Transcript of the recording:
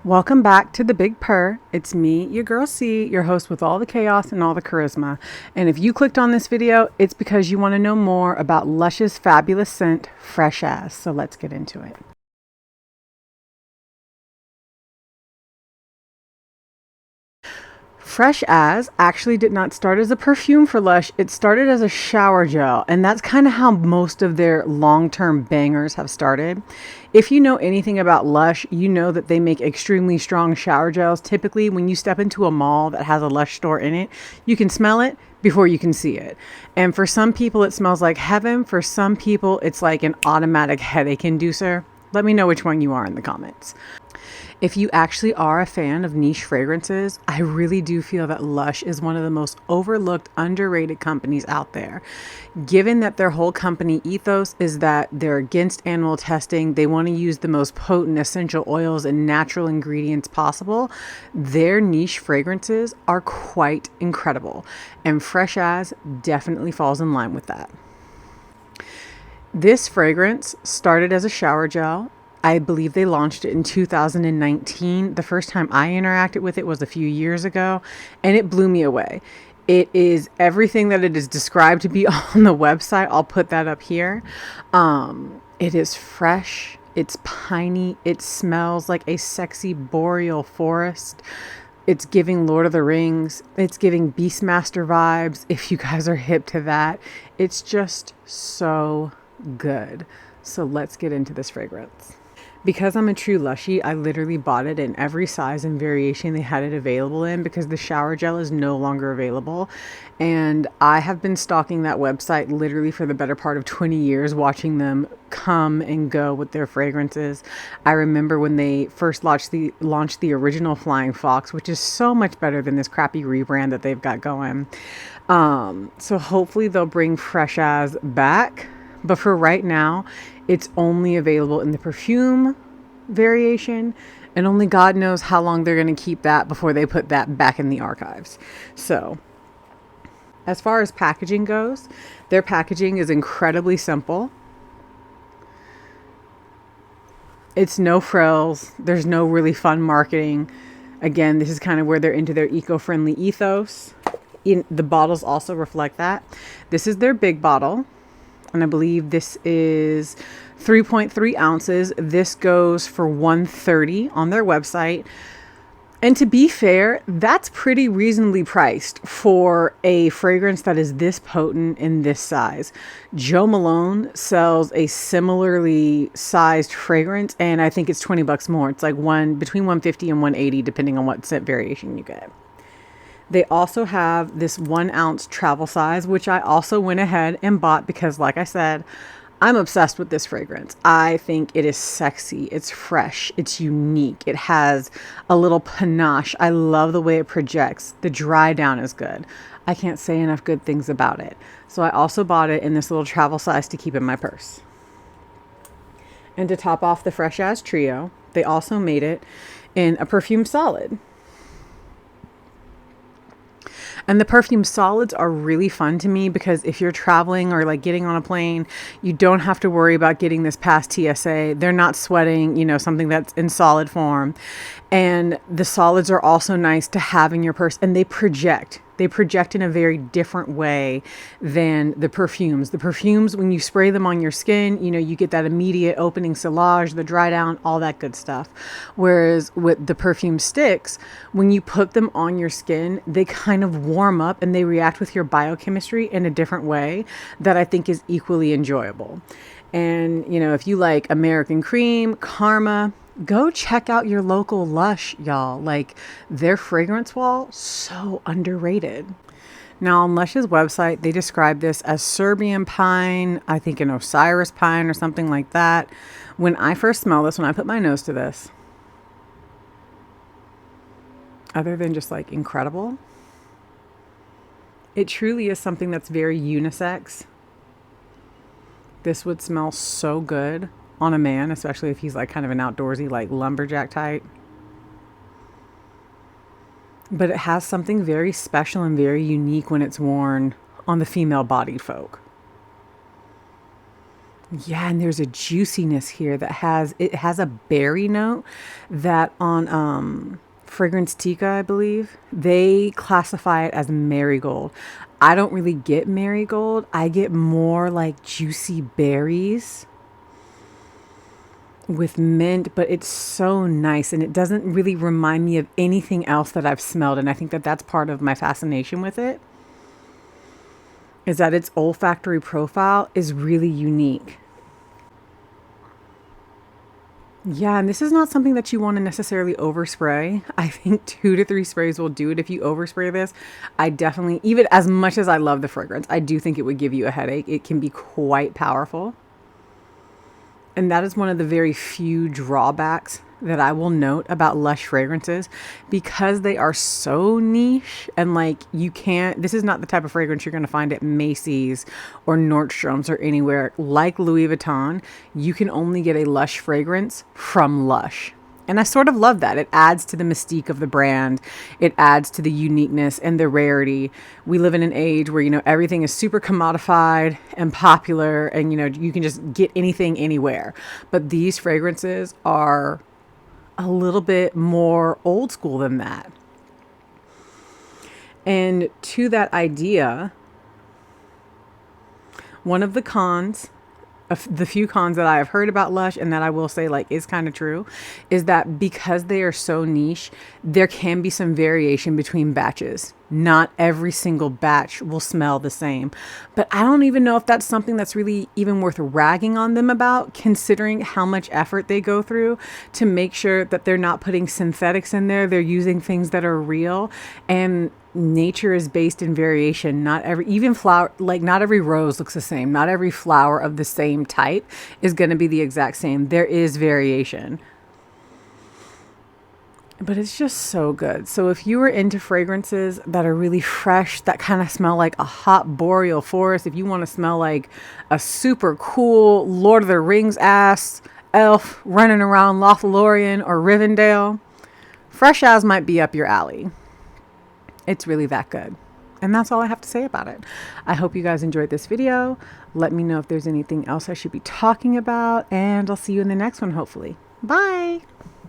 Welcome back to the Big Purr. It's me, your girl C, your host with all the chaos and all the charisma. And if you clicked on this video, it's because you want to know more about Lush's fabulous scent, Fresh As. So let's get into it. Fresh As actually did not start as a perfume for Lush. It started as a shower gel, and that's kind of how most of their long-term bangers have started. If you know anything about Lush, you know that they make extremely strong shower gels. Typically, when you step into a mall that has a Lush store in it, you can smell it before you can see it. And for some people, it smells like heaven. For some people, it's like an automatic headache inducer. Let me know which one you are in the comments. If you actually are a fan of niche fragrances, I really do feel that Lush is one of the most overlooked, underrated companies out there. Given that their whole company ethos is that they're against animal testing, they want to use the most potent essential oils and natural ingredients possible, their niche fragrances are quite incredible. And Fresh As definitely falls in line with that. This fragrance started as a shower gel. I believe they launched it in 2019. The first time I interacted with it was a few years ago, and it blew me away. It is everything that it is described to be on the website. I'll put that up here. It is fresh. It's piney. It smells like a sexy boreal forest. It's giving Lord of the Rings. It's giving Beastmaster vibes. If you guys are hip to that, it's just so good. So let's get into this fragrance. Because I'm a true Lushie, I literally bought it in every size and variation they had it available in, because the shower gel is no longer available. And I have been stalking that website literally for the better part of 20 years, watching them come and go with their fragrances. I remember when they first launched the original Flying Fox, which is so much better than this crappy rebrand that they've got going. So hopefully they'll bring Fresh As back. But for right now, it's only available in the perfume variation, and only God knows how long they're going to keep that before they put that back in the archives. So, as far as packaging goes, their packaging is incredibly simple. It's no frills. There's no really fun marketing. Again, this is kind of where they're into their eco-friendly ethos. The bottles also reflect that. This is their big bottle, and I believe this is 3.3 ounces. This goes for $130 on their website. And to be fair, that's pretty reasonably priced for a fragrance that is this potent in this size. Jo Malone sells a similarly sized fragrance, and I think it's $20 more. It's like between $150 and $180, depending on what scent variation you get. They also have this 1 ounce travel size, which I also went ahead and bought because, like I said, I'm obsessed with this fragrance. I think it is sexy. It's fresh. It's unique. It has a little panache. I love the way it projects. The dry down is good. I can't say enough good things about it. So I also bought it in this little travel size to keep in my purse. And to top off the Fresh As trio, they also made it in a perfume solid. And the perfume solids are really fun to me because if you're traveling or like getting on a plane, you don't have to worry about getting this past TSA. They're not sweating, something that's in solid form. And the solids are also nice to have in your purse, and they project. They project in a very different way than the perfumes. The perfumes, when you spray them on your skin, you get that immediate opening sillage, the dry down, all that good stuff. Whereas with the perfume sticks, when you put them on your skin, they kind of warm up and they react with your biochemistry in a different way that I think is equally enjoyable. And, if you like American Cream, Karma, go check out your local Lush, y'all. Like, their fragrance wall, so underrated. Now, on Lush's website, they describe this as Serbian pine, I think an Osiris pine or something like that. When I first smelled this, when I put my nose to this, other than just like incredible, it truly is something that's very unisex. This would smell so good on a man, especially if he's like kind of an outdoorsy, like lumberjack type. But it has something very special and very unique when it's worn on the female bodied folk. Yeah, and there's a juiciness here that has a berry note that on Fragrance Tika, I believe, they classify it as marigold. I don't really get marigold. I get more like juicy berries with mint, but it's so nice and it doesn't really remind me of anything else that I've smelled, and I think that that's part of my fascination with it. Is that its olfactory profile is really unique. Yeah, and this is not something that you want to necessarily overspray. I think 2 to 3 sprays will do it. If you overspray this, I definitely, even as much as I love the fragrance, I do think it would give you a headache. It can be quite powerful. And that is one of the very few drawbacks that I will note about Lush fragrances, because they are so niche and like you can't, this is not the type of fragrance you're going to find at Macy's or Nordstrom's or anywhere like Louis Vuitton. You can only get a Lush fragrance from Lush. And I sort of love that. It adds to the mystique of the brand. It adds to the uniqueness and the rarity. We live in an age where, everything is super commodified and popular and, you can just get anything anywhere. But these fragrances are a little bit more old school than that. And to that idea, one of the cons, the few cons that I have heard about Lush and that I will say like is kind of true, is that because they are so niche, there can be some variation between batches. Not every single batch will smell the same, but I don't even know if that's something that's really even worth ragging on them about, considering how much effort they go through to make sure that they're not putting synthetics in there. They're using things that are real, and nature is based in variation. Not every, even flower, like not every rose looks the same. Not every flower of the same type is going to be the exact same. There is variation. But it's just so good. So if you are into fragrances that are really fresh, that kind of smell like a hot boreal forest, if you want to smell like a super cool Lord of the Rings ass elf running around Lothlorien or Rivendell, Fresh As might be up your alley. It's really that good. And that's all I have to say about it. I hope you guys enjoyed this video. Let me know if there's anything else I should be talking about, and I'll see you in the next one, hopefully. Bye.